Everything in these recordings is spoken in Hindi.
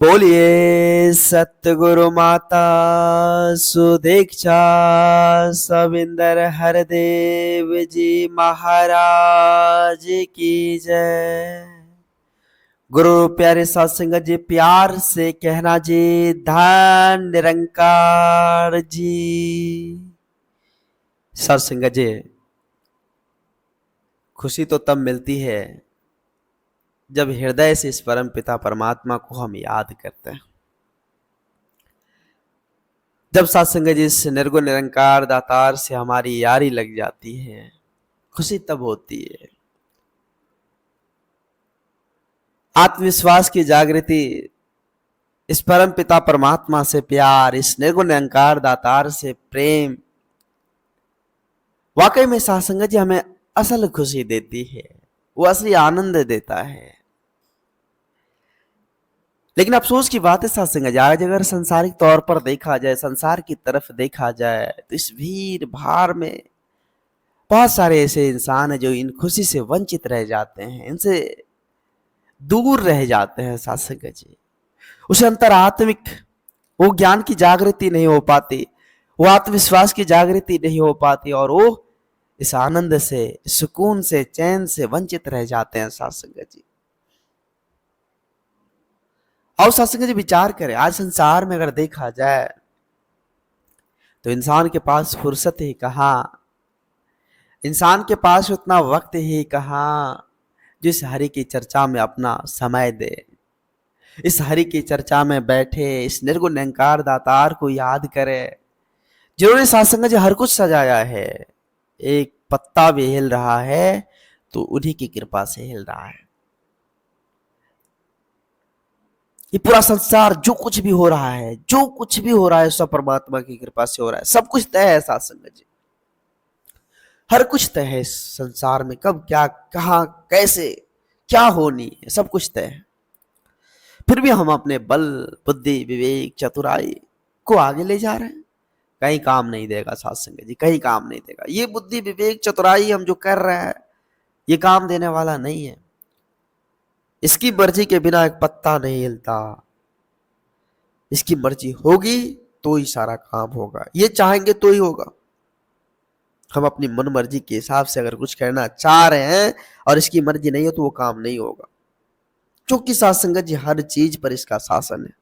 बोलिए सतगुरु माता सुदीक्षा सविंदर हरदेव जी महाराज की जय। गुरु प्यारे साध संगत जी, प्यार से कहना जी धन निरंकार जी। साध संगत जी, खुशी तो तब मिलती है जब हृदय से इस परम पिता परमात्मा को हम याद करते हैं। जब सत्संग जिस निर्गुण निरंकार दातार से हमारी यारी लग जाती है, खुशी तब होती है। आत्मविश्वास की जागृति, इस परम पिता परमात्मा से प्यार, इस निर्गुण निरंकार दातार से प्रेम वाकई में सत्संग जी हमें असल खुशी देती है, वो असली आनंद देता है। लेकिन अफसोस की बात है सत्संग, आज अगर संसारिक तौर पर देखा जाए, संसार की तरफ देखा जाए, तो इस भीड़ भाड़ में बहुत सारे ऐसे इंसान हैं जो इन खुशी से वंचित रह जाते हैं, इनसे दूर रह जाते हैं सत्संग जी। उसे अंतरात्मिक वो ज्ञान की जागृति नहीं हो पाती, वो आत्मविश्वास की जागृति नहीं हो पाती, और वो इस आनंद से, सुकून से, चैन से वंचित रह जाते हैं सत्संग जी। और सत्संग जी विचार करें, आज संसार में अगर देखा जाए तो इंसान के पास फुर्सत ही कहाँ, इंसान के पास उतना वक्त ही कहाँ जिस हरि की चर्चा में अपना समय दे, इस हरि की चर्चा में बैठे, इस निर्गुण निरंकार दातार को याद करे जिन्होंने सत्संग जी हर कुछ सजाया है। एक पत्ता भी हिल रहा है तो उन्हीं की कृपा से हिल रहा है। ये पूरा संसार जो कुछ भी हो रहा है, जो कुछ भी हो रहा है, सब परमात्मा की कृपा से हो रहा है। सब कुछ तय है सत्संग जी, हर कुछ तय है इस संसार में, कब क्या, कहां, कैसे, क्या होनी है, सब कुछ तय है। फिर भी हम अपने बल, बुद्धि, विवेक, चतुराई को आगे ले जा रहे हैं। कहीं काम नहीं देगा सत्संग जी, कहीं काम नहीं देगा। ये बुद्धि, विवेक, चतुराई हम जो कर रहे हैं, ये काम देने वाला नहीं है। इसकी मर्जी के बिना एक पत्ता नहीं हिलता। इसकी मर्जी होगी तो ही सारा काम होगा, ये चाहेंगे तो ही होगा। हम अपनी मन मर्जी के हिसाब से अगर कुछ करना चाह रहे हैं और इसकी मर्जी नहीं है तो वो काम नहीं होगा, क्योंकि सत्संग जी हर चीज पर इसका शासन है।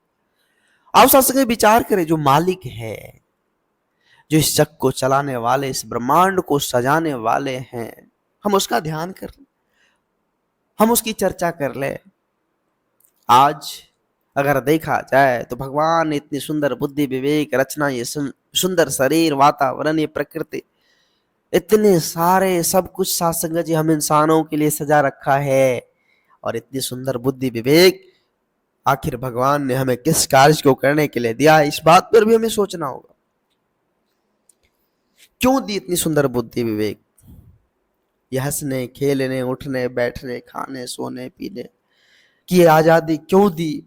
आप सत्संग विचार करें, जो मालिक है, जो इस जग को चलाने वाले, इस ब्रह्मांड को सजाने वाले हैं, हम उसका ध्यान कर ले, हम उसकी चर्चा कर ले। आज अगर देखा जाए तो भगवान ने इतनी सुंदर बुद्धि, विवेक, रचना, ये सुंदर शरीर, वातावरण, ये प्रकृति, इतने सारे सब कुछ सत्संग जी हम इंसानों के लिए सजा रखा है। और इतनी सुंदर बुद्धि, विवेक आखिर भगवान ने हमें किस कार्य को करने के लिए दिया, इस बात पर भी हमें सोचना होगा। क्यों दी इतनी सुंदर बुद्धि, विवेक? ये हंसने, खेलने, उठने, बैठने, खाने, सोने, पीने की आजादी क्यों दी?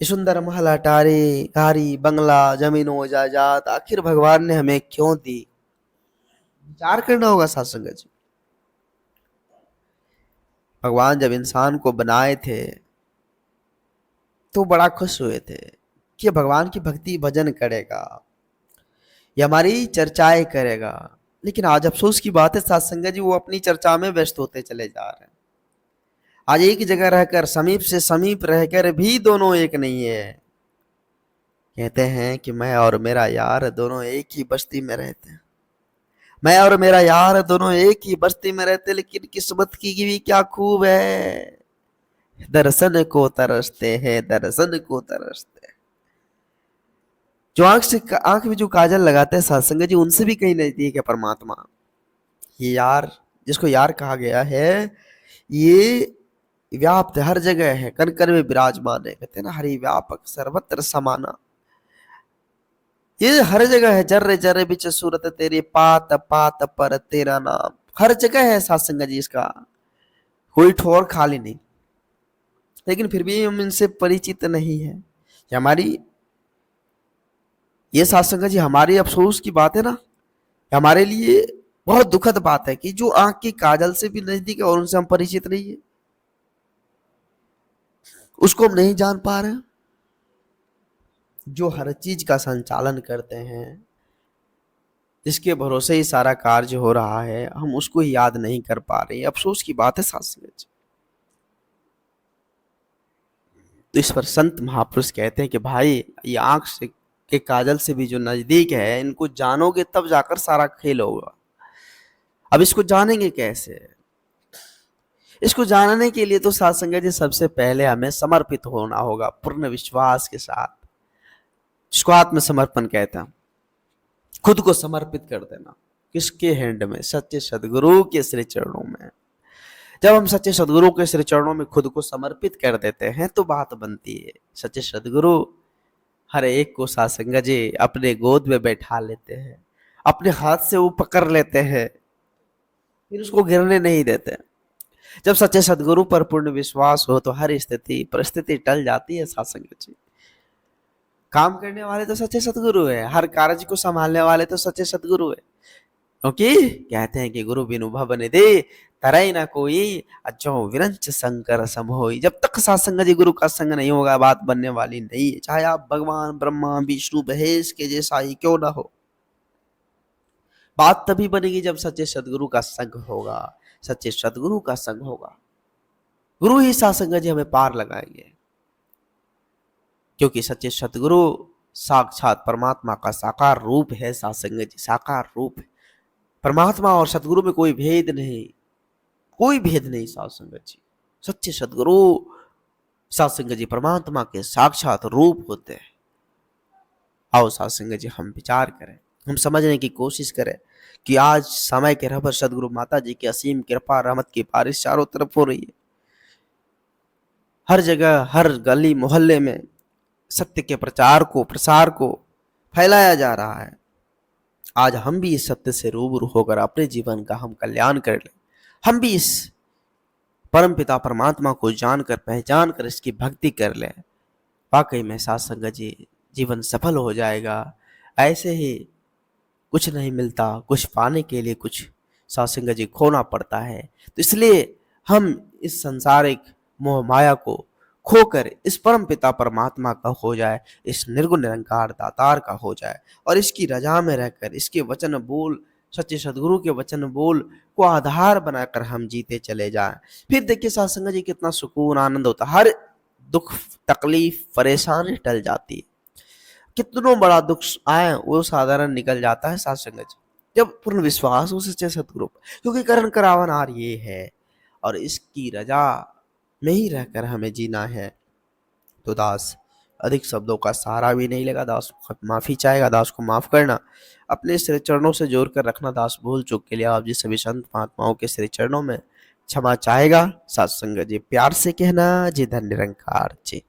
सुंदर महल, अटारी, गाड़ी, बंगला, जमीनों, जायदाद आखिर भगवान ने हमें क्यों दी? विचार करना होगा सत्संग जी। भगवान जब इंसान को बनाए थे तो बड़ा खुश हुए थे कि भगवान की भक्ति भजन करेगा, ये हमारी चर्चाएं करेगा। लेकिन आज अफसोस की बात है सत्संग जी, वो अपनी चर्चा में व्यस्त होते चले जा रहे हैं। आज एक जगह रहकर, समीप से समीप रहकर भी दोनों एक नहीं है। कहते हैं कि मैं और मेरा यार दोनों एक ही बस्ती में रहते हैं, मैं और मेरा यार दोनों एक ही बस्ती में रहते, लेकिन किस्मत की भी क्या खूब है, दर्शन को तरसते हैं, दर्शन को तरसते हैं। जो आंख में जो काजल लगाते हैं सत्संग जी, उनसे भी कहीं नजदीक है परमात्मा। ये यार, जिसको यार कहा गया है, ये व्याप्त हर जगह है, कण कण में विराजमान है। कहते हैं ना, हरि व्यापक सर्वत्र समाना। ये हर जगह है, जर्रे जर्रे बिच सूरत तेरी, पात पात पर तेरा नाम। हर जगह है सत्संग जी, इसका कोई ठोर खाली नहीं। लेकिन फिर भी हम इनसे परिचित नहीं है। हमारी ये सत्संग जी हमारी अफसोस की बात है ना, हमारे लिए बहुत दुखद बात है कि जो आंख की काजल से भी नजदीक है और उनसे हम परिचित नहीं है। उसको हम नहीं जान पा रहे हैं, जो हर चीज का संचालन करते हैं, जिसके भरोसे ही सारा कार्य हो रहा है, हम उसको ही याद नहीं कर पा रहे। अफसोस की बात है साथ संगत जी। तो इस पर संत महापुरुष कहते हैं कि भाई, ये आंख से के काजल से भी जो नजदीक है, इनको जानोगे तब जाकर सारा खेल होगा। अब इसको जानेंगे कैसे? इसको जानने के लिए तो साथ संगत जी सबसे पहले हमें समर्पित होना होगा पूर्ण विश्वास के साथ, जिसको आत्मसमर्पण कहते हैं। खुद को समर्पित कर देना किसके हैंड में? सच्चे सदगुरु के श्री चरणों में। जब हम सच्चे सदगुरु के श्री चरणों में खुद को समर्पित कर देते हैं तो बात बनती है। सच्चे सदगुरु हर एक को साथ संगत जी अपने गोद में बैठा लेते हैं, अपने हाथ से वो पकड़ लेते हैं, फिर उसको गिरने नहीं देते। जब सच्चे सदगुरु पर पूर्ण विश्वास हो तो हर स्थिति परिस्थिति टल जाती है साथ संगत जी। काम करने वाले तो सच्चे सदगुरु है, हर कार्य को संभालने वाले तो सच्चे सदगुरु है। क्योंकि कहते हैं कि गुरु बिनु भव निधि तरई ना कोई, अजो विरंच शंकर सम होई। जब तक सत्संग जी गुरु का संग नहीं होगा, बात बनने वाली नहीं है, चाहे आप भगवान ब्रह्मा विष्णु महेश के जैसा ही क्यों ना हो। बात तभी बनेगी जब सच्चे सदगुरु का संग होगा, सच्चे सदगुरु का संग होगा। गुरु ही सत्संग जी हमें पार लगाएंगे, क्योंकि सच्चे सदगुरु साक्षात परमात्मा का साकार रूप है। सत्संग जी साकार रूप है। परमात्मा और सदगुरु में कोई भेद नहीं, कोई भेद नहीं साध संगत जी। सच्चे सदगुरु साध संगत जी परमात्मा के साक्षात रूप होते हैं। आओ साध संगत जी हम विचार करें, हम समझने की कोशिश करें कि आज समय के रहबर सदगुरु माता जी की असीम कृपा रहमत की बारिश चारों तरफ हो रही है। हर जगह हर गली मोहल्ले में सत्य के प्रचार को प्रसार को फैलाया जा रहा है। आज हम भी इस सत्य से रूबरू होकर अपने जीवन का हम कल्याण कर लें। हम भी इस परम पिता परमात्मा को जानकर पहचान कर इसकी भक्ति कर लें। वाकई में साथ संगत जी जीवन सफल हो जाएगा। ऐसे ही कुछ नहीं मिलता, कुछ पाने के लिए कुछ साथ संगत जी खोना पड़ता है। तो इसलिए हम इस संसारिक मोह माया को खोकर इस परम पिता परमात्मा का हो जाए, इस निर्गुण निरंकार दातार का हो जाए, और इसकी रजा में रहकर इसके वचन बोल, सच्चे सदगुरु के वचन बोल को आधार बनाकर हम जीते चले जाएं। फिर देखिए साथ संगत जी कितना सुकून आनंद होता, हर दुख तकलीफ परेशानी टल जाती है। कितनों बड़ा दुख आए वो साधारण निकल जाता है साथ संगत जी, जब पूर्ण विश्वास हो सच्चे सदगुरु। क्योंकि करण करावनहार ये है और इसकी रजा में ही रहकर हमें जीना है। तो दास अधिक शब्दों का सहारा भी नहीं लेगा, दास को माफी चाहेगा, दास को माफ करना, अपने श्री चरणों से जोड़ कर रखना। दास भूल चूक के लिए आप जी सभी संत महात्माओं के श्री चरणों में क्षमा चाहेगा। साथ संगत जी प्यार से कहना, जी धन निरंकार जी।